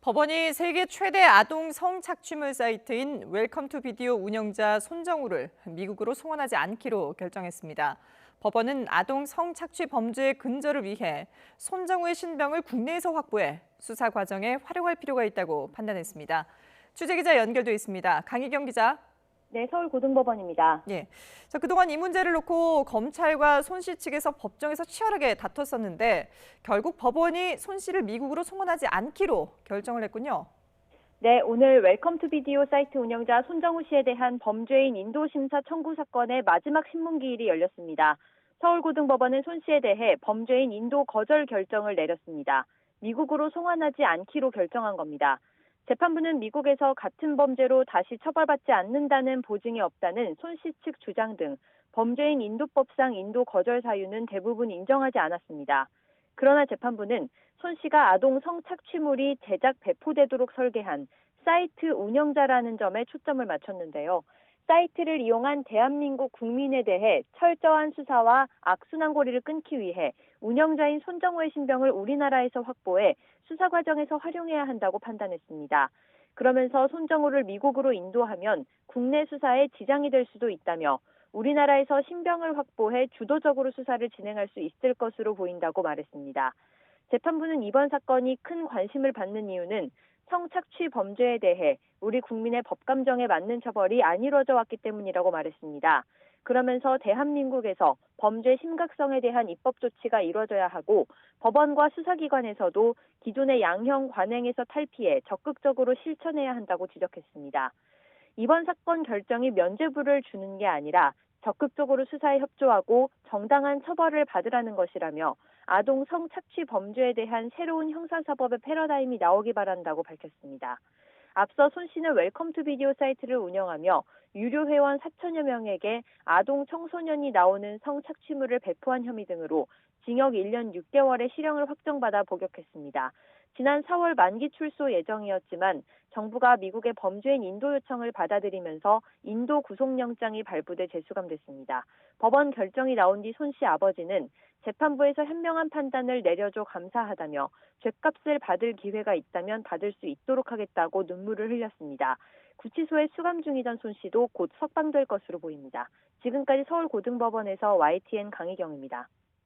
법원이 세계 최대 아동 성착취물 사이트인 웰컴 투 비디오 운영자 손정우를 미국으로 송환하지 않기로 결정했습니다. 법원은 아동 성착취 범죄의 근절을 위해 손정우의 신병을 국내에서 확보해 수사 과정에 활용할 필요가 있다고 판단했습니다. 취재기자 연결돼 있습니다. 강희경 기자. 네, 서울고등법원입니다. 예. 그동안 이 문제를 놓고 검찰과 손 씨 측에서 법정에서 치열하게 다퉜었는데 결국 법원이 손 씨를 미국으로 송환하지 않기로 결정을 했군요. 네, 오늘 웰컴 투 비디오 사이트 운영자 손정우 씨에 대한 범죄인 인도 심사 청구 사건의 마지막 신문기일이 열렸습니다. 서울고등법원은 손 씨에 대해 범죄인 인도 거절 결정을 내렸습니다. 미국으로 송환하지 않기로 결정한 겁니다. 재판부는 미국에서 같은 범죄로 다시 처벌받지 않는다는 보증이 없다는 손 씨 측 주장 등 범죄인 인도법상 인도 거절 사유는 대부분 인정하지 않았습니다. 그러나 재판부는 손 씨가 아동 성착취물이 제작 배포되도록 설계한 사이트 운영자라는 점에 초점을 맞췄는데요. 사이트를 이용한 대한민국 국민에 대해 철저한 수사와 악순환고리를 끊기 위해 운영자인 손정우의 신병을 우리나라에서 확보해 수사 과정에서 활용해야 한다고 판단했습니다. 그러면서 손정우를 미국으로 인도하면 국내 수사에 지장이 될 수도 있다며 우리나라에서 신병을 확보해 주도적으로 수사를 진행할 수 있을 것으로 보인다고 말했습니다. 재판부는 이번 사건이 큰 관심을 받는 이유는 성착취 범죄에 대해 우리 국민의 법감정에 맞는 처벌이 안 이루어져 왔기 때문이라고 말했습니다. 그러면서 대한민국에서 범죄 심각성에 대한 입법 조치가 이루어져야 하고 법원과 수사기관에서도 기존의 양형 관행에서 탈피해 적극적으로 실천해야 한다고 지적했습니다. 이번 사건 결정이 면죄부를 주는 게 아니라 적극적으로 수사에 협조하고 정당한 처벌을 받으라는 것이라며 아동 성착취 범죄에 대한 새로운 형사사법의 패러다임이 나오기 바란다고 밝혔습니다. 앞서 손 씨는 웰컴 투 비디오 사이트를 운영하며 유료 회원 4천여 명에게 아동 청소년이 나오는 성착취물을 배포한 혐의 등으로 징역 1년 6개월의 실형을 확정받아 복역했습니다. 지난 4월 만기 출소 예정이었지만 정부가 미국의 범죄인 인도 요청을 받아들이면서 인도 구속영장이 발부돼 재수감됐습니다. 법원 결정이 나온 뒤 손 씨 아버지는 재판부에서 현명한 판단을 내려줘 감사하다며 죗값을 받을 기회가 있다면 받을 수 있도록 하겠다고 눈물을 흘렸습니다. 구치소에 수감 중이던 손 씨도 곧 석방될 것으로 보입니다. 지금까지 서울고등법원에서 YTN 강희경입니다.